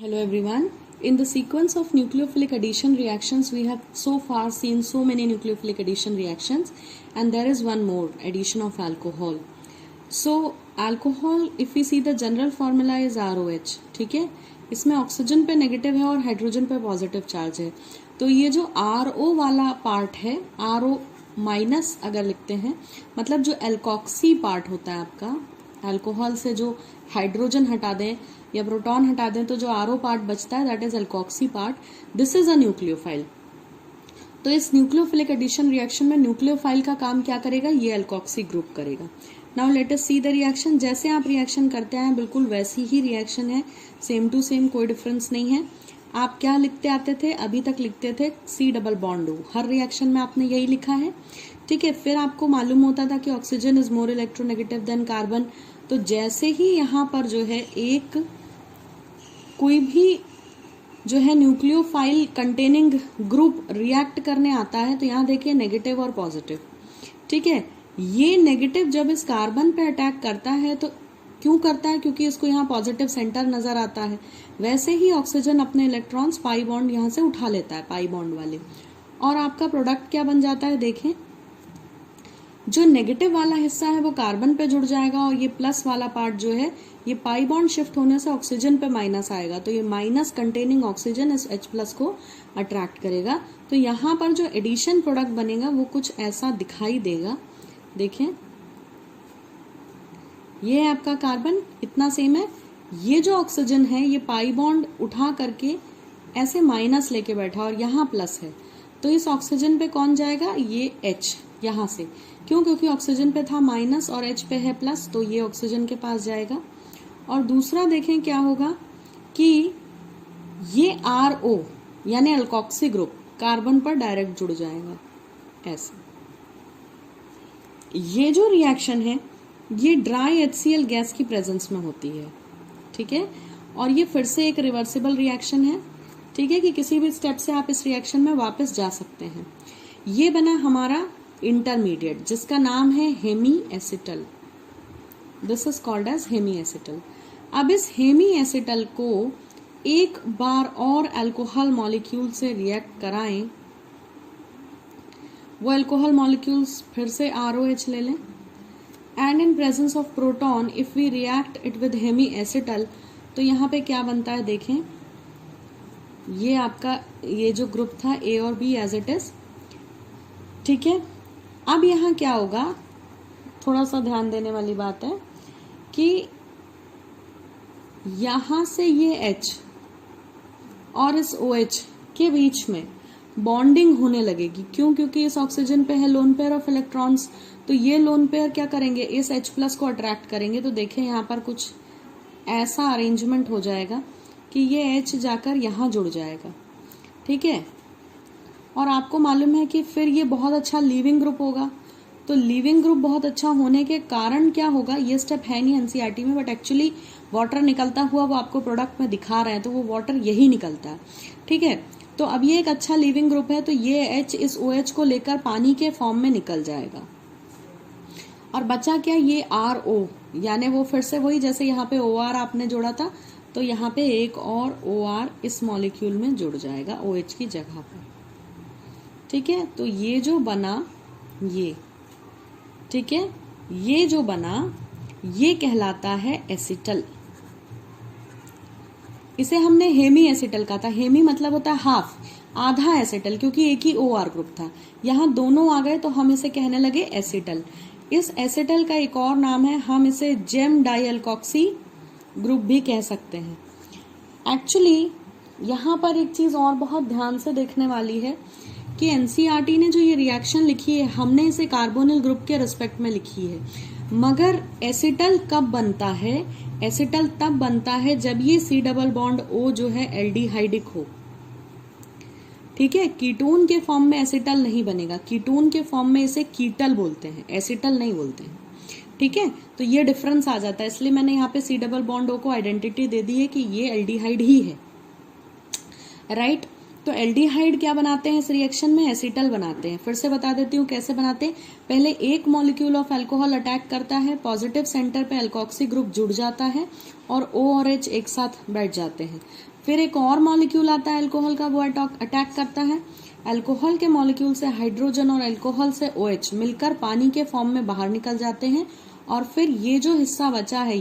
Hello everyone. In the sequence of nucleophilic addition reactions, we have so far seen so many nucleophilic addition reactions, and there is one more, addition of alcohol. So alcohol, if we see the general formula is ROH, ठीक है. इसमें oxygen पे negative है और hydrogen पे positive charge है. तो ये जो RO वाला पार्ट है, RO माइनस अगर लिखते हैं, मतलब जो एल्कोक्सी पार्ट होता है आपका, अल्कोहल से जो हाइड्रोजन हटा दें या प्रोटॉन हटा दें तो जो आरओ पार्ट बचता है that is alkoxy part. This is a nucleophile. तो इस न्यूक्लियोफिलिक एडिशन रिएक्शन में न्यूक्लियोफाइल का काम क्या करेगा, ये एल्कोक्सी ग्रुप करेगा. Now let us see the reaction. जैसे आप रिएक्शन करते हैं बिल्कुल वैसी ही रिएक्शन है, सेम टू सेम, कोई डिफरेंस नहीं है. आप क्या लिखते आते थे, अभी तक लिखते थे C डबल बॉन्ड O. हर रिएक्शन में आपने यही लिखा है, ठीक है. फिर आपको मालूम होता था कि oxygen is more electronegative than carbon. तो जैसे ही यहाँ पर जो है एक कोई भी जो है न्यूक्लियोफाइल कंटेनिंग ग्रुप रिएक्ट करने आता है तो यहाँ देखिए नेगेटिव और पॉजिटिव, ठीक है. ये नेगेटिव जब इस कार्बन पे अटैक करता है तो क्यों करता है, क्योंकि इसको यहाँ पॉजिटिव सेंटर नजर आता है. वैसे ही ऑक्सीजन अपने इलेक्ट्रॉन्स पाई बॉन्ड यहाँ से उठा लेता है, पाई बॉन्ड वाले, और आपका प्रोडक्ट क्या बन जाता है. देखें, जो नेगेटिव वाला हिस्सा है वो कार्बन पे जुड़ जाएगा और ये प्लस वाला पार्ट जो है ये पाई बॉन्ड शिफ्ट होने से ऑक्सीजन पे माइनस आएगा. तो ये माइनस कंटेनिंग ऑक्सीजन इस H प्लस को अट्रैक्ट करेगा. तो यहाँ पर जो एडिशन प्रोडक्ट बनेगा वो कुछ ऐसा दिखाई देगा. देखें, ये है आपका कार्बन, इतना सेम है. ये जो ऑक्सीजन है ये पाई बॉन्ड उठा करके ऐसे माइनस लेके बैठा और यहाँ प्लस है. तो इस ऑक्सीजन पे कौन जाएगा, ये H यहाँ से. क्यों, क्योंकि ऑक्सीजन पे था माइनस और H पे है प्लस, तो ये ऑक्सीजन के पास जाएगा. और दूसरा देखें क्या होगा कि ये RO यानी अल्कोक्सी ग्रुप कार्बन पर डायरेक्ट जुड़ जाएगा ऐसे. ये जो रिएक्शन है ये ड्राई HCl गैस की प्रेजेंस में होती है, ठीक है. और ये फिर से एक रिवर्सिबल रिएक्शन है, ठीक है, कि किसी भी स्टेप से आप इस रिएक्शन में वापस जा सकते हैं. ये बना हमारा इंटरमीडिएट जिसका नाम है hemiacetal. This is called as hemiacetal. अब इस हेमी एसिटल को एक बार और अल्कोहल मॉलिक्यूल से रिएक्ट कराएं. वो अल्कोहल मॉलिक्यूल्स फिर से ROH ले लें and in presence of proton if we react it with hemiacetal तो यहाँ पे क्या बनता है. देखें, ये आपका ये जो ग्रुप था A और B एज इट इज, ठीक है. अब यहाँ क्या होगा, थोड़ा सा ध्यान देने वाली बात है कि यहां से ये H और इस OH के बीच में बॉन्डिंग होने लगेगी. क्यों, क्योंकि इस ऑक्सीजन पे है लोन पेयर ऑफ इलेक्ट्रॉन्स. तो ये लोन पेयर क्या करेंगे, इस H प्लस को अट्रैक्ट करेंगे. तो देखें यहाँ पर कुछ ऐसा अरेंजमेंट हो जाएगा कि ये H जाकर यहाँ जुड़ जाएगा, ठीक है. और आपको मालूम है कि फिर ये बहुत अच्छा लीविंग ग्रुप होगा. तो लीविंग ग्रुप बहुत अच्छा होने के कारण क्या होगा, ये स्टेप है नहीं NCERT में, बट एक्चुअली वाटर निकलता हुआ वो आपको प्रोडक्ट में दिखा रहे हैं, तो वो वाटर यही निकलता है, ठीक है. तो अब ये एक अच्छा लीविंग ग्रुप है, तो ये H इस OH को लेकर पानी के फॉर्म में निकल जाएगा. और बचा क्या, ये RO, यानी वो फिर से वही जैसे यहाँ पे OR आपने जोड़ा था, तो यहाँ पे एक और OR इस मॉलिक्यूल में जुड़ जाएगा OH की जगह पर, ठीक है. तो ये जो बना ये, ठीक है, ये जो बना ये कहलाता है एसिटल. इसे हमने हेमी एसिटल कहा था. हेमी मतलब होता है हाफ, आधा एसिटल, क्योंकि एक ही OR ग्रुप था. यहाँ दोनों आ गए तो हम इसे कहने लगे एसिटल. इस एसिटल का एक और नाम है, हम इसे जेम डाई अल्कोक्सी ग्रुप भी कह सकते हैं. एक्चुअली यहाँ पर एक चीज और बहुत ध्यान से देखने वाली है कि NCERT ने जो ये रिएक्शन लिखी है हमने इसे कार्बोनिल ग्रुप के रिस्पेक्ट में लिखी है, मगर एसिटल कब बनता है, एसिटल तब बनता है जब ये C डबल बॉन्ड O जो है एल्डिहाइडिक हो, ठीक है. कीटोन के फॉर्म में एसिटल नहीं बनेगा, कीटोन के फॉर्म में इसे कीटल बोलते हैं, एसिटल नहीं बोलते हैं, ठीक है. तो ये डिफरेंस आ जाता है, इसलिए मैंने यहाँ पे C डबल बॉन्ड O को आइडेंटिटी दे दी है कि ये एल्डिहाइड ही है, राइट. तो एल्डिहाइड क्या बनाते हैं इस रिएक्शन में, एसिटल बनाते हैं. फिर से बता देती हूँ कैसे बनाते हैं. पहले एक मॉलिक्यूल ऑफ अल्कोहल अटैक करता है, पॉजिटिव सेंटर पे अल्कोक्सी ग्रुप जुड़ जाता है और O और H एक साथ बैठ जाते हैं. फिर एक और मॉलिक्यूल आता है अल्कोहल का, वो अटैक करता है। अल्कोहल के मॉलिक्यूल से हाइड्रोजन और अल्कोहल से OH मिलकर पानी के फॉर्म में बाहर निकल जाते हैं और फिर ये जो हिस्सा बचा है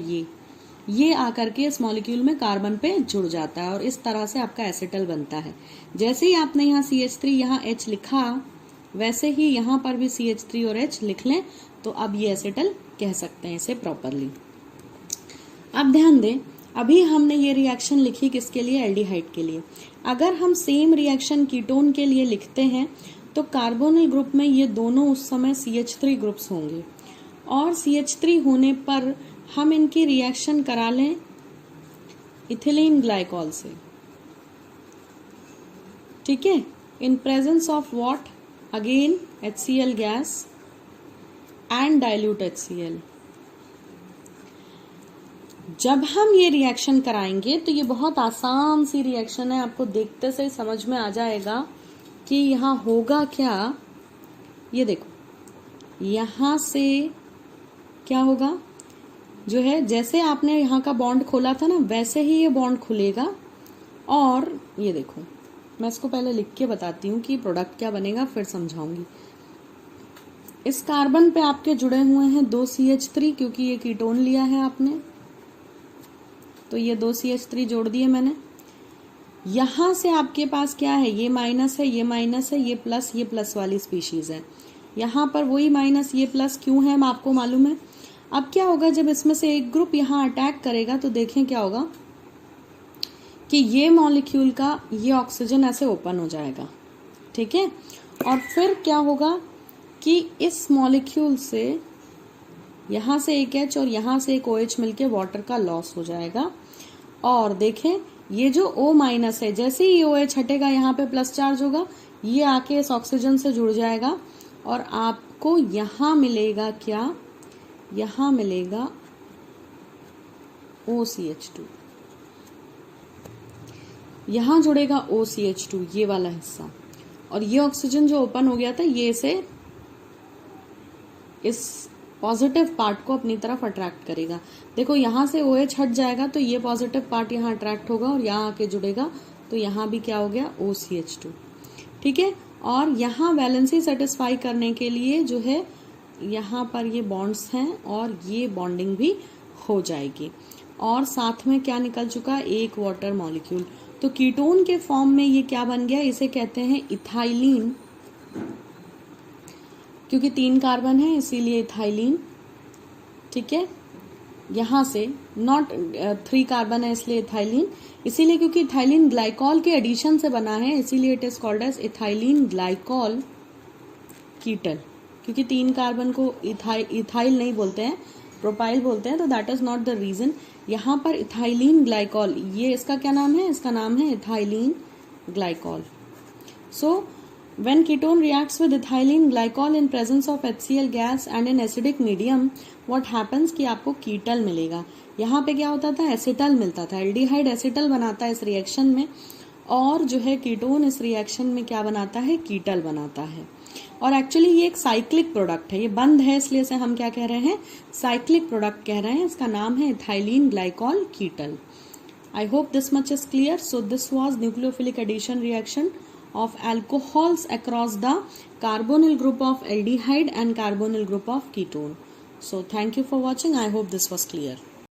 ये आकर के इस मॉलिक्यूल में कार्बन पे जुड़ जाता है और इस तरह से आपका एसिटल बनता है। जैसे ही आपने यहाँ CH3 यहाँ H लिखा, वैसे ही यहाँ पर भी CH3 और H लिख लें तो अब ये एसिटल कह सकते हैं इसे प्रॉपरली। अब ध्यान दें, अभी हमने ये रिएक्शन लिखी किसके लिए, एल्डिहाइड के लिए। अगर हम सेम रिएक्शन कीटोन के लिए लिखते हैं तो कार्बोनिल ग्रुप में ये दोनों उस समय CH3 ग्रुप्स होंगे और CH3 होने पर हम इनकी रिएक्शन करा लें इथिलीन ग्लाइकॉल से, ठीक है, इन presence of what, again HCl gas and dilute HCl। जब हम ये रिएक्शन कराएंगे तो ये बहुत आसान सी रिएक्शन है, आपको देखते से समझ में आ जाएगा कि यहाँ होगा क्या। ये देखो, यहाँ से क्या होगा, जो है जैसे आपने यहाँ का बॉन्ड खोला था ना, वैसे ही ये बॉन्ड खुलेगा। और ये देखो, मैं इसको पहले लिख के बताती हूँ कि प्रोडक्ट क्या बनेगा, फिर समझाऊंगी। इस कार्बन पे आपके जुड़े हुए हैं 2 CH3, क्योंकि ये कीटोन लिया है आपने, तो ये 2 CH3 जोड़ दिए मैंने। यहां से आपके पास क्या है, ये माइनस है, ये माइनस है, ये प्लस वाली स्पीशीज है। यहाँ पर वही माइनस, ये प्लस क्यों है आपको मालूम है। अब क्या होगा, जब इसमें से एक ग्रुप यहाँ अटैक करेगा तो देखें क्या होगा कि ये मॉलिक्यूल का ये ऑक्सीजन ऐसे ओपन हो जाएगा, ठीक है। और फिर क्या होगा कि इस मॉलिक्यूल से यहाँ से एक H और यहाँ से एक OH मिलके वाटर का लॉस हो जाएगा। और देखें, ये जो O माइनस है, जैसे ही OH हटेगा यहाँ पे प्लस चार्ज होगा, ये आके इस ऑक्सीजन से जुड़ जाएगा और आपको यहाँ मिलेगा क्या, यहाँ मिलेगा OCH2। यहाँ जुड़ेगा OCH2, ये वाला हिस्सा, और ये ऑक्सीजन जो ओपन हो गया था ये इसे, इस पॉजिटिव पार्ट को अपनी तरफ अट्रैक्ट करेगा। देखो, यहाँ से OH हट जाएगा तो ये पॉजिटिव पार्ट यहाँ अट्रैक्ट होगा और यहाँ आके जुड़ेगा, तो यहाँ भी क्या हो गया, OCH2, ठीक है। और यहाँ वैलेंसी सेटिस्फाई करने के लिए जो है यहाँ पर ये बॉन्ड्स हैं और ये बॉन्डिंग भी हो जाएगी। और साथ में क्या निकल चुका, एक वाटर मॉलिक्यूल। तो कीटोन के फॉर्म में ये क्या बन गया, इसे कहते हैं इथाइलिन, क्योंकि 3 कार्बन है इसीलिए इथाइलिन, ठीक है। यहाँ से नॉट 3 कार्बन है इसलिए इथाइलिन, इसीलिए क्योंकि इथाइलिन ग्लाइकॉल के एडिशन से बना है इसीलिए it is called as ethylene glycol ketal. क्योंकि 3 कार्बन को इथाइल नहीं बोलते हैं, प्रोपाइल बोलते हैं, तो that is not the reason. यहाँ पर इथाइलिन ग्लाइकॉल, ये इसका क्या नाम है, इसका नाम है ethylene glycol. So when ketone reacts with ethylene glycol in presence of HCl gas and in acidic medium, what happens कि आपको कीटल मिलेगा। यहाँ पे क्या होता था, एसिटल मिलता था, एल्डिहाइड एसिटल बनाता है इस रिएक्शन में, और जो है कीटोन इस रिएक्शन में क्या बनाता है, कीटल बनाता है। और एक्चुअली ये एक साइक्लिक प्रोडक्ट है, ये बंद है इसलिए इसे हम क्या कह रहे हैं, साइक्लिक प्रोडक्ट कह रहे हैं। इसका नाम है ethylene glycol कीटल। I hope this much is clear. So this was nucleophilic addition reaction of alcohols across the carbonyl group of aldehyde and carbonyl group of ketone. So thank you for watching. I hope this was clear.